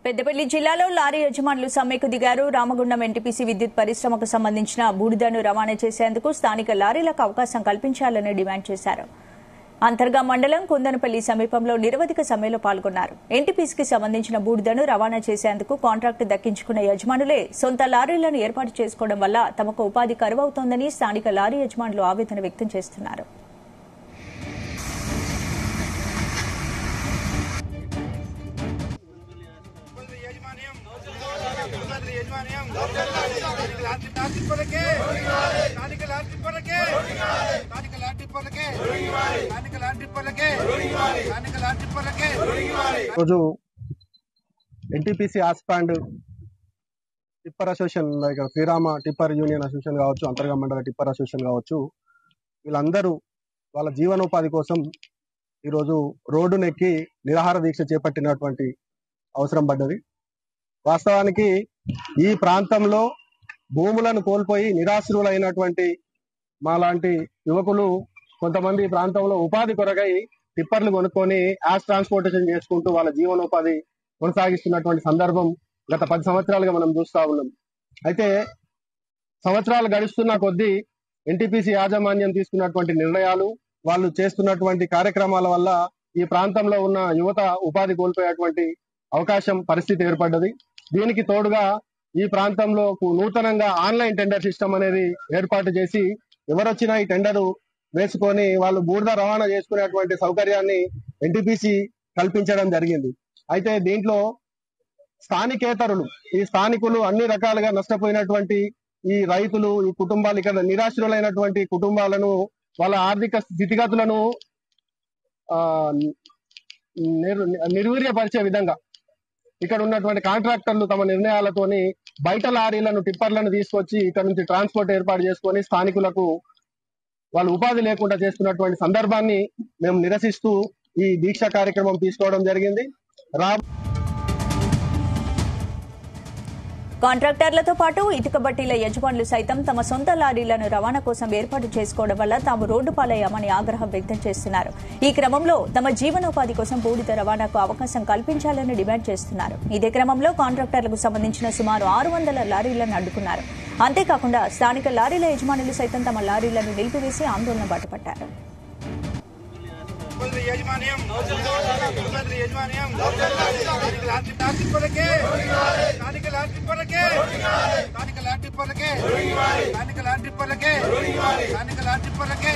పెద్దపల్లి జిల్లాలో లారీ యజమానులు సమ్మెకు దిగారు. రామగుండం ఎన్టీపీసీ విద్యుత్ పరిశ్రమకు సంబంధించిన బూడిదను రవాణా చేసేందుకు స్థానిక లారీలకు అవకాశం కల్పించాలని డిమాండ్ చేశారు. అంతర్గా మండలం కుందనపల్లి సమీపంలో నిరవధిక సమ్మెలో పాల్గొన్నారు. ఎన్టీపీసీకి సంబంధించిన బూడిదను రవాణా చేసేందుకు కాంట్రాక్టు దక్కించుకున్న యజమానులే సొంత లారీలను ఏర్పాటు చేసుకోవడం వల్ల తమకు ఉపాధి కరువవుతోందని స్థానిక లారీ యజమానులు ఆవేదన వ్యక్తం చేస్తున్నారు. రోజు ఎన్టీపీసీ ఆస్పాండ్ tipper association Srirama tipper union association కావచ్చు, అంతర్గా మండల టిప్పర్ అసోసియేషన్ కావచ్చు, వీళ్ళందరూ వాళ్ళ జీవనోపాధి కోసం ఈరోజు రోడ్డునెక్కి నిరాహార దీక్ష చేపట్టినటువంటి అవసరం పడ్డది. వాస్తవానికి ఈ ప్రాంతంలో భూములను కోల్పోయి నిరాశ్రులైనటువంటి మాలాంటి యువకులు కొంతమంది ఈ ప్రాంతంలో ఉపాధి కొరకై టిప్పర్లు కొనుక్కొని యాష్ ట్రాన్స్పోర్టేషన్ చేసుకుంటూ వాళ్ళ జీవనోపాధి కొనసాగిస్తున్నటువంటి సందర్భం గత 10 సంవత్సరాలుగా మనం చూస్తా ఉన్నాం. అయితే సంవత్సరాలు గడుస్తున్న కొద్దీ ఎన్టీపీసీ యాజమాన్యం తీసుకున్నటువంటి నిర్ణయాలు, వాళ్ళు చేస్తున్నటువంటి కార్యక్రమాల వల్ల ఈ ప్రాంతంలో ఉన్న యువత ఉపాధి కోల్పోయేటువంటి అవకాశం పరిస్థితి ఏర్పడ్డది. దీనికి తోడుగా ఈ ప్రాంతంలో నూతనంగా ఆన్లైన్ టెండర్ సిస్టమ్ అనేది ఏర్పాటు చేసి ఎవరొచ్చినా ఈ టెండరు వేసుకొని వాళ్ళు బూడిద రవాణా చేసుకునేటువంటి సౌకర్యాన్ని ఎన్టీపీసీ కల్పించడం జరిగింది. అయితే దీంట్లో స్థానికేతరులు, ఈ స్థానికులు అన్ని రకాలుగా నష్టపోయినటువంటి ఈ రైతులు, ఈ కుటుంబాలు, ఇక్కడ నిరాశ్రులైనటువంటి కుటుంబాలను వాళ్ళ ఆర్థిక స్థితిగతులను నిర్వీర్యపరిచే విధంగా ఇక్కడ ఉన్నటువంటి కాంట్రాక్టర్లు తమ నిర్ణయాలతోని బయట లారీలను, టిప్పర్లను తీసుకొచ్చి ఇక్కడ నుంచి ట్రాన్స్పోర్ట్ ఏర్పాటు చేసుకొని స్థానికులకు వాళ్ళు ఉపాధి లేకుండా చేస్తున్నటువంటి సందర్భాన్ని మేము నిరసిస్తూ ఈ దీక్ష కార్యక్రమం తీసుకోవడం జరిగింది. కాంట్రాక్టర్లతో పాటు ఇటుక బట్టీల యజమానులు సైతం తమ సొంత లారీలను రవాణా కోసం ఏర్పాటు చేసుకోవడం వల్ల తాము రోడ్డు పాలయ్యామని ఆగ్రహం వ్యక్తం చేస్తున్నారు. ఈ క్రమంలో తమ జీవనోపాధి కోసం బూడిద రవాణాకు అవకాశం కల్పించాలని డిమాండ్ చేస్తున్నారు. ఇదే క్రమంలో కాంట్రాక్టర్లకు సంబంధించిన సుమారు 600 లారీలను అడ్డుకున్నారు. అంతేకాకుండా స్థానిక లారీల యజమానులు సైతం తమ లారీలను నిలిపివేసి ఆందోళన బాటపట్టారు. స్థానిక లాంటి పల్లకే